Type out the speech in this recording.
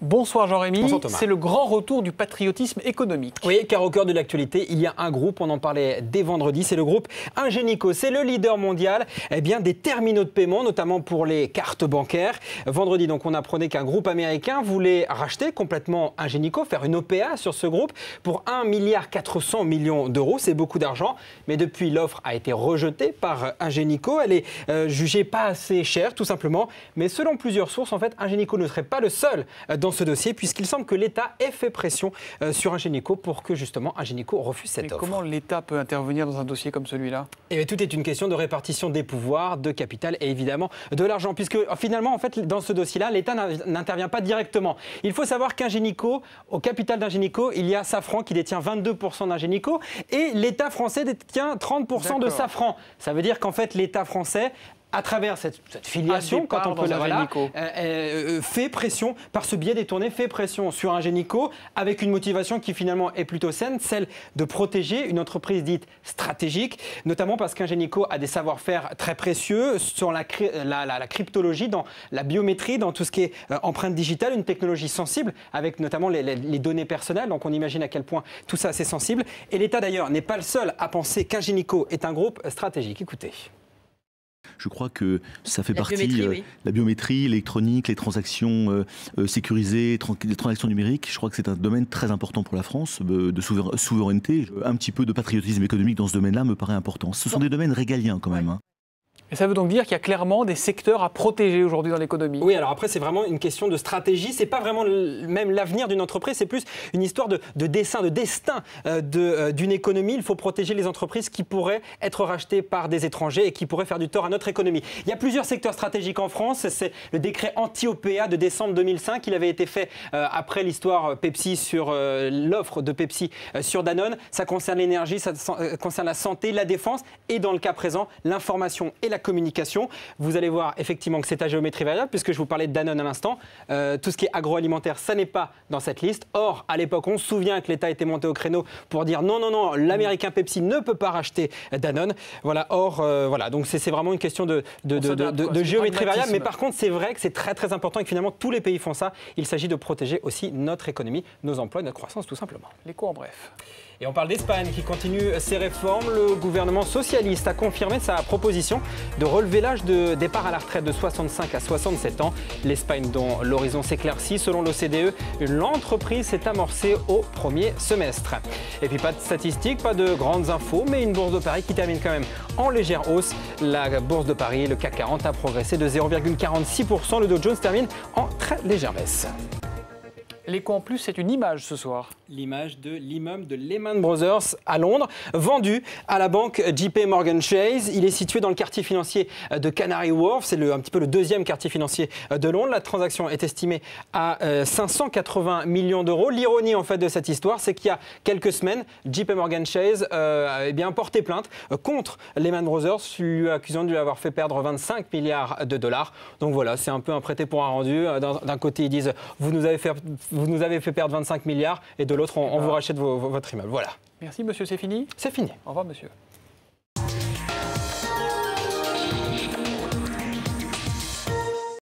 Bonsoir Jean-Rémy. Bonsoir Thomas. C'est le grand retour du patriotisme économique. Oui, car au cœur de l'actualité, il y a un groupe, on en parlait dès vendredi, c'est le groupe Ingenico. C'est le leader mondial des terminaux de paiement, notamment pour les cartes bancaires. Vendredi, donc, on apprenait qu'un groupe américain voulait racheter complètement Ingenico, faire une OPA sur ce groupe pour 1,4 milliard d'euros. C'est beaucoup d'argent, mais depuis, l'offre a été rejetée par Ingenico. Elle est jugée pas assez chère, tout simplement. Mais selon plusieurs sources, en fait, Ingenico ne serait pas le seul dans ce dossier, puisqu'il semble que l'État ait fait pression sur Ingenico pour que justement Ingenico refuse cette offre. Comment l'État peut intervenir dans un dossier comme celui-là? Et tout est une question de répartition des pouvoirs, de capital et évidemment de l'argent, puisque finalement, en fait, dans ce dossier-là, l'État n'intervient pas directement. Il faut savoir qu'Ingenico, au capital d'Ingenico, il y a Safran qui détient 22% d'Ingenico et l'État français détient 30% de Safran. Ça veut dire qu'en fait, l'État français, à travers cette filiation, quand on peut la fait pression, par ce biais détourné, fait pression sur Ingenico avec une motivation qui finalement est plutôt saine, celle de protéger une entreprise dite stratégique, notamment parce qu'Ingenico a des savoir-faire très précieux sur la cryptologie, dans la biométrie, dans tout ce qui est empreinte digitale, une technologie sensible avec notamment les données personnelles, donc on imagine à quel point tout ça c'est sensible. Et l'État d'ailleurs n'est pas le seul à penser qu'Ingenico est un groupe stratégique. Écoutez. Je crois que ça fait partie, la biométrie, l'électronique, les transactions sécurisées, les transactions numériques. Je crois que c'est un domaine très important pour la France, de souveraineté. Un petit peu de patriotisme économique dans ce domaine-là me paraît important. Ce sont des domaines régaliens quand même. Hein. Et ça veut donc dire qu'il y a clairement des secteurs à protéger aujourd'hui dans l'économie. Oui, alors après, c'est vraiment une question de stratégie. C'est pas vraiment même l'avenir d'une entreprise, c'est plus une histoire de dessin d'une économie. Il faut protéger les entreprises qui pourraient être rachetées par des étrangers et qui pourraient faire du tort à notre économie. Il y a plusieurs secteurs stratégiques en France. C'est le décret anti-OPA de décembre 2005. Il avait été fait après l'histoire Pepsi sur l'offre de Pepsi sur Danone. Ça concerne l'énergie, ça concerne la santé, la défense et dans le cas présent, l'information et la communication. Vous allez voir effectivement que c'est à géométrie variable, puisque je vous parlais de Danone à l'instant. Tout ce qui est agroalimentaire, ça n'est pas dans cette liste. Or, à l'époque, on se souvient que l'État était monté au créneau pour dire non, non, non, l'américain Pepsi ne peut pas racheter Danone. Voilà. Or, voilà. Donc c'est vraiment une question de géométrie variable. Mais par contre, c'est vrai que c'est très très important et que finalement tous les pays font ça. Il s'agit de protéger aussi notre économie, nos emplois, notre croissance, tout simplement. L'écho en bref. Et on parle d'Espagne qui continue ses réformes. Le gouvernement socialiste a confirmé sa proposition de relever l'âge de départ à la retraite de 65 à 67 ans. L'Espagne dont l'horizon s'éclaircit. Selon l'OCDE, l'entreprise s'est amorcée au premier semestre. Et puis pas de statistiques, pas de grandes infos, mais une bourse de Paris qui termine quand même en légère hausse. La bourse de Paris, le CAC 40, a progressé de 0,46%. Le Dow Jones termine en très légère baisse. L'écho en plus, c'est une image ce soir. L'image de l'immeuble de Lehman Brothers à Londres, vendu à la banque JP Morgan Chase. Il est situé dans le quartier financier de Canary Wharf. C'est un petit peu le deuxième quartier financier de Londres. La transaction est estimée à 580 millions d'euros. L'ironie en fait de cette histoire, c'est qu'il y a quelques semaines, JP Morgan Chase a porté plainte contre Lehman Brothers, lui accusant de lui avoir fait perdre 25 milliards de dollars. Donc voilà, c'est un peu un prêté pour un rendu. D'un côté, ils disent vous nous avez fait perdre 25 milliards et de l'autre, on vous rachète votre immeuble. Voilà. Merci monsieur, c'est fini? C'est fini. Au revoir monsieur.